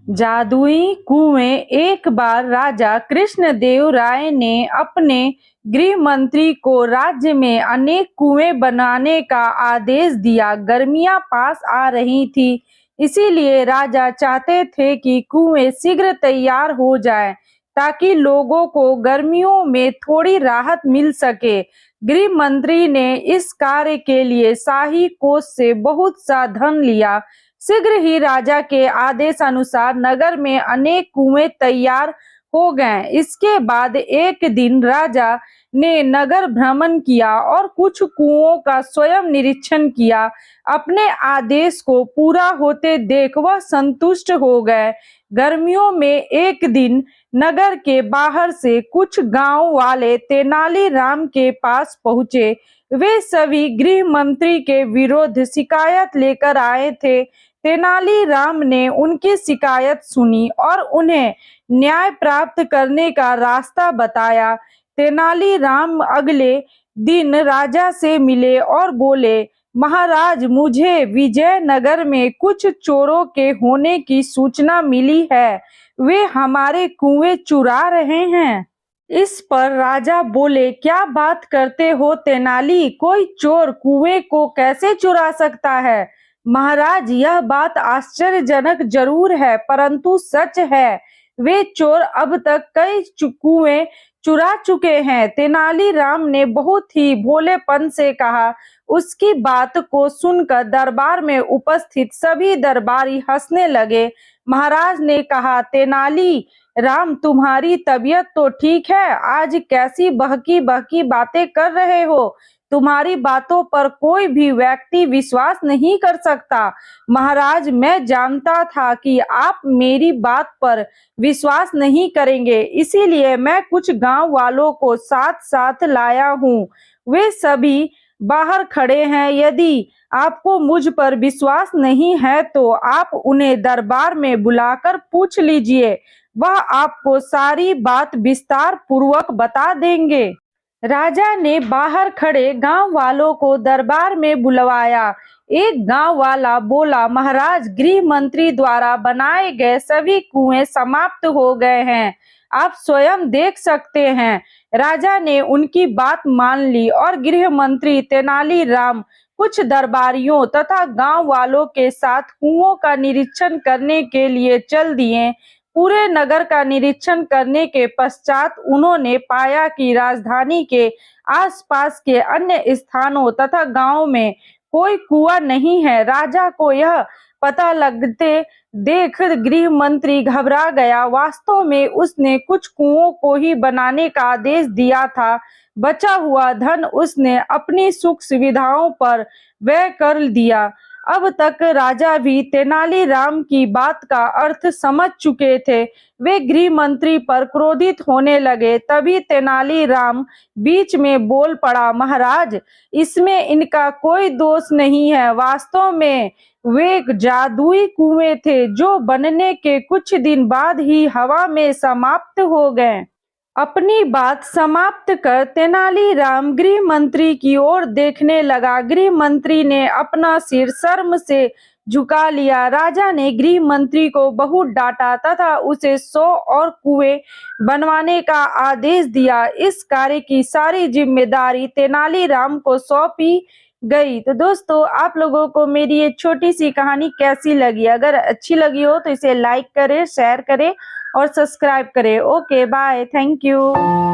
जादुई कुएं। एक बार राजा कृष्णदेव राय ने अपने गृह मंत्री को राज्य में अनेक कुएं बनाने का आदेश दिया। गर्मियां पास आ रही थी, इसीलिए राजा चाहते थे कि कुएं शीघ्र तैयार हो जाएं, ताकि लोगों को गर्मियों में थोड़ी राहत मिल सके। गृह मंत्री ने इस कार्य के लिए शाही कोष से बहुत सा धन लिया। शीघ्र ही राजा के आदेशानुसार नगर में अनेक कुएं तैयार हो गए। इसके बाद एक दिन राजा ने नगर भ्रमण किया और कुछ कुओं का स्वयं निरीक्षण किया। अपने आदेश को पूरा होते देख वह संतुष्ट हो गए। गर्मियों में एक दिन नगर के बाहर से कुछ गांव वाले तेनालीराम के पास पहुंचे। वे सभी गृह मंत्री के विरुद्ध शिकायत लेकर आए थे। तेनालीराम ने उनकी शिकायत सुनी और उन्हें न्याय प्राप्त करने का रास्ता बताया। तेनालीराम अगले दिन राजा से मिले और बोले, महाराज, मुझे विजयनगर में कुछ चोरों के होने की सूचना मिली है। वे हमारे कुएं चुरा रहे हैं। इस पर राजा बोले, क्या बात करते हो तेनाली? कोई चोर कुएं को कैसे चुरा सकता है? महाराज, यह बात आश्चर्यजनक जरूर है, परंतु सच है। वे चोर अब तक कई कुएं चुरा चुके हैं। तेनालीराम ने बहुत ही भोलेपन से कहा। उसकी बात को सुनकर दरबार में उपस्थित सभी दरबारी हंसने लगे। महाराज ने कहा, तेनालीराम, तुम्हारी तबीयत तो ठीक है? आज कैसी बहकी बहकी बातें कर रहे हो? तुम्हारी बातों पर कोई भी व्यक्ति विश्वास नहीं कर सकता। महाराज, मैं जानता था कि आप मेरी बात पर विश्वास नहीं करेंगे, इसीलिए मैं कुछ गांव वालों को साथ साथ लाया हूँ। वे सभी बाहर खड़े हैं। यदि आपको मुझ पर विश्वास नहीं है तो आप उन्हें दरबार में बुलाकर पूछ लीजिए। वह आपको सारी बात विस्तार पूर्वक बता देंगे। राजा ने बाहर खड़े गांव वालों को दरबार में बुलवाया। एक गांव वाला बोला, महाराज, गृह मंत्री द्वारा बनाए गए सभी कुएं समाप्त हो गए हैं। आप स्वयं देख सकते हैं। राजा ने उनकी बात मान ली और गृह मंत्री तेनालीराम कुछ दरबारियों तथा गांव वालों के साथ कुओं का निरीक्षण करने के लिए चल दिए। पूरे नगर का निरीक्षण करने के पश्चात उन्होंने पाया कि राजधानी के आसपास के अन्य स्थानों तथा गांवों में कोई कुआं नहीं है। राजा को यह पता लगते देख गृह मंत्री घबरा गया। वास्तव में उसने कुछ कुओं को ही बनाने का आदेश दिया था। बचा हुआ धन उसने अपनी सुख सुविधाओं पर व्यय कर दिया। अब तक राजा भी तेनालीराम की बात का अर्थ समझ चुके थे। वे गृह मंत्री पर क्रोधित होने लगे। तभी तेनालीराम बीच में बोल पड़ा, महाराज, इसमें इनका कोई दोष नहीं है। वास्तव में वे एक जादुई कुएं थे जो बनने के कुछ दिन बाद ही हवा में समाप्त हो गए। अपनी बात समाप्त कर तेनालीराम गृह मंत्री की ओर देखने लगा। गृह मंत्री ने अपना सिर शर्म से झुका लिया। राजा ने गृह मंत्री को बहुत डांटा तथा उसे 100 और कुएं बनवाने का आदेश दिया। इस कार्य की सारी जिम्मेदारी तेनालीराम को सौंपी गई। तो दोस्तों, आप लोगों को मेरी ये छोटी सी कहानी कैसी लगी? अगर अच्छी लगी हो तो इसे लाइक करें, शेयर करें और सब्सक्राइब करें। Okay, bye, thank you.